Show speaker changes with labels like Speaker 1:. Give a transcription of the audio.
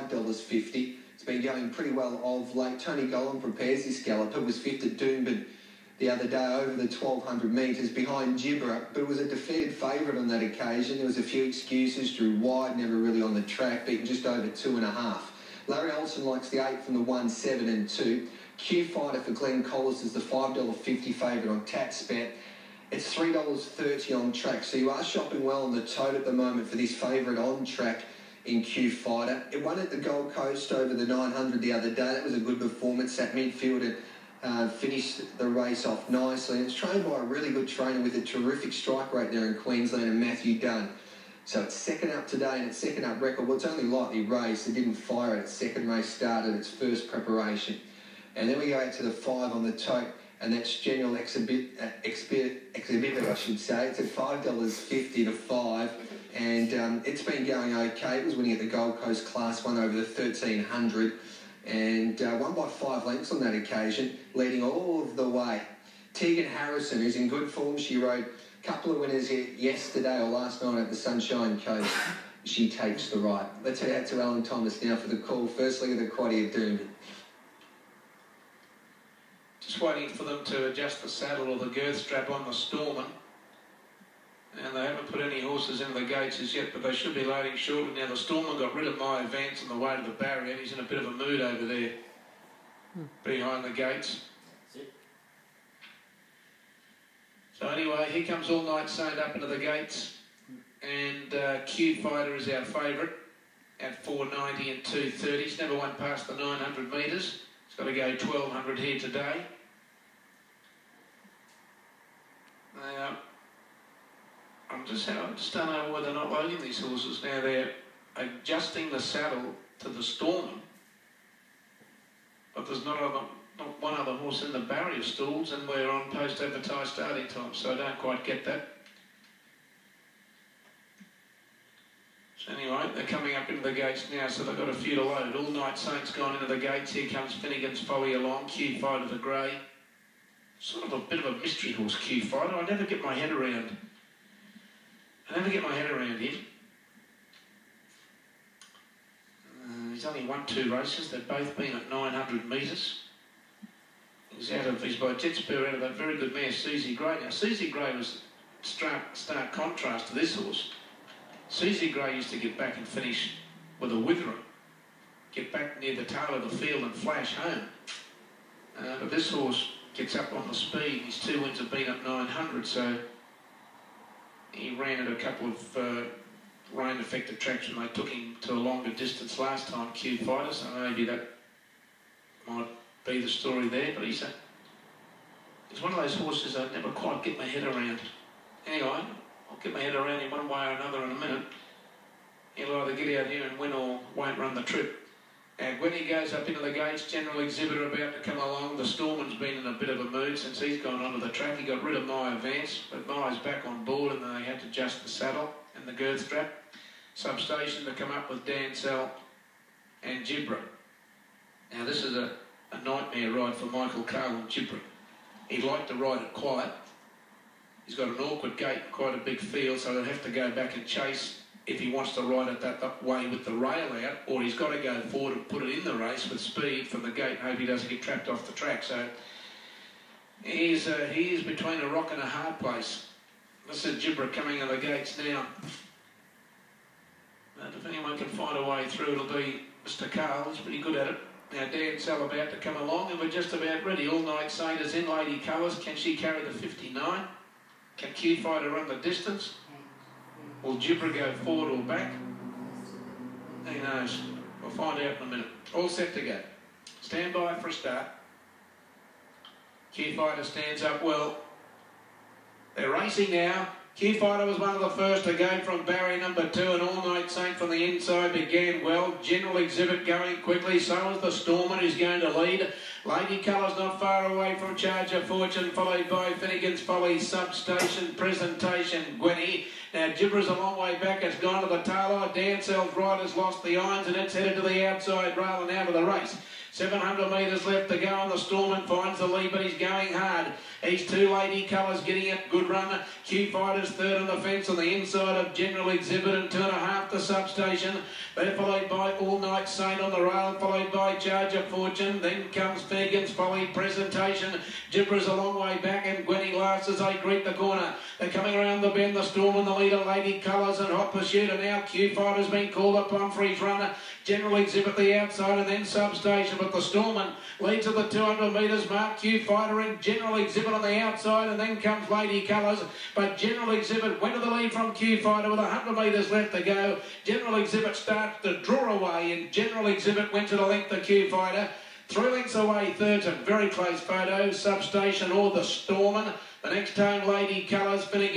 Speaker 1: $5.50. It's been going pretty well of late. Tony Gollan prepares this galloper. Was fifth at Doomben the other day over the 1200 metres behind Gibber, but it was a defeated favourite on that occasion. There was a few excuses, drew wide, never really on the track, beaten just over 2.5. Larry Olsen likes the 8 from the 1, 7 and 2. Q Fighter for Glenn Collis is the $5.50 favourite on TatSpat. It's $3.30 on track, so you are shopping well on the tote at the moment for this favourite on track in Q Fighter. It won at the Gold Coast over the 900 the other day. That was a good performance. That midfield and finished the race off nicely. And it's trained by a really good trainer with a terrific strike rate there in Queensland, and Matthew Dunn. So it's second up today, and its second up record. Well, it's only lightly raced. It didn't fire at its second race start at its first preparation. And then we go out to the 5 on the tote, and that's General Exhibit, I should say. It's at $5.50 to 5, and it's been going okay. It was winning at the Gold Coast Class 1 over the 1300, and won by 5 lengths on that occasion, leading all of the way. Tegan Harrison, who's in good form, she rode a couple of winners yesterday or last night at the Sunshine Coast. She takes the right. Let's head out to Alan Thomas now for the call. Firstly, the quaddie at Doomben.
Speaker 2: Just waiting for them to adjust the saddle or the girth strap on the Storman. And they haven't put any horses in the gates as yet, but they should be loading shortly. Now, the Storman got rid of my advance on the way to the barrier. He's in a bit of a mood over there behind the gates. So anyway, here comes Allknight Saint up into the gates. And Q Fighter is our favourite at $4.90 and $2.30. He's never won past the 900 metres. He's got to go 1200 here today. Now, I just don't know why they're not loading these horses. Now they're adjusting the saddle to the Storman, but there's not one other horse in the barrier stalls, and we're on post-advertised starting time, so I don't quite get that. So anyway, they're coming up into the gates now, so they've got a few to load. Allknight Saint's gone into the gates. Here comes Finnegan's Folly along. Q Fighter the grey. Sort of a bit of a mystery horse, Q Fighter. I never get my head around. Him. He's only won 2 races. They've both been at 900 metres. He's by jet spur out of that very good mare, Susie Gray. Now, Susie Gray was stark contrast to this horse. Susie Gray used to get back and finish with a witherer. Get back near the tail of the field and flash home. But this horse gets up on the speed. His 2 wins have been at 900, so he ran at a couple of rain-affected tracks when they took him to a longer distance last time, Q Fighter, so maybe that might be the story there, but he's one of those horses I never quite get my head around. Anyway, I'll get my head around him one way or another in a minute. He'll either get out here and win or won't run the trip. And when he goes up into the gates, General Exhibitor about to come along. The Storman's been in a bit of a mood since he's gone onto the track. He got rid of my advance, but Mai's back on board, and they had to adjust the saddle and the girth strap. Substation to come up with Dancel and Gibber. Now this is a nightmare ride for Michael Cole and Gibber. He'd like to ride it quiet. He's got an awkward gait and quite a big field, so he'll have to go back and chase if he wants to ride it that way with the rail out, or he's got to go forward and put it in the race with speed from the gate and hope he doesn't get trapped off the track. So he is between a rock and a hard place. This is Gibber coming out of the gates now. And if anyone can find a way through, it'll be Mr. Carl. He's pretty good at it. Now Dancel about to come along, and we're just about ready. Allknight Saint is in Lady Colours. Can she carry the 59? Can Q Fighter run the distance? Will Gibber go forward or back? Who knows? We'll find out in a minute. All set to go. Stand by for a start. Q Fighter stands up well. They're racing now. Q Fighter was one of the first to go from barrier number 2, and Allknight Saint from the inside began well. General Exhibit going quickly, so is the Storman, who's going to lead. Lady Colours not far away from Charge of Fortune, followed by Finnegan's Folly, Substation, Presentation, Gwenny. Now Gibber's a long way back, it's gone to the tail line. Dancel's rider's lost the irons, and it's headed to the outside rail and out of the race. 700 metres left to go, and the Storman finds the lead, but he's going hard. He's two Lady Colours getting a good run. Q Fighters third on the fence on the inside of General Exhibit, and 2.5 to Substation. They're followed by Allknight Saint on the rail, followed by Charge of Fortune. Then comes Megan's Folly Presentation. Gibra's a long way back, and Gwenny last as they greet the corner. They're coming around the bend, the Storm and the leader, Lady Colours and Hot Pursuit. And now Q Fighter's been called upon for his runner. General Exhibit the outside, and then Substation. But the Storman leads at the 200 metres mark. Q Fighter and General Exhibit on the outside, and then comes Lady Colours. But General Exhibit went to the lead from Q Fighter with 100 metres left to go. General Exhibit starts to draw away, and General Exhibit went to the length of Q Fighter. 3 lengths away, third's a very close photo. Substation or the Storman. The next time, Lady Colours finishing.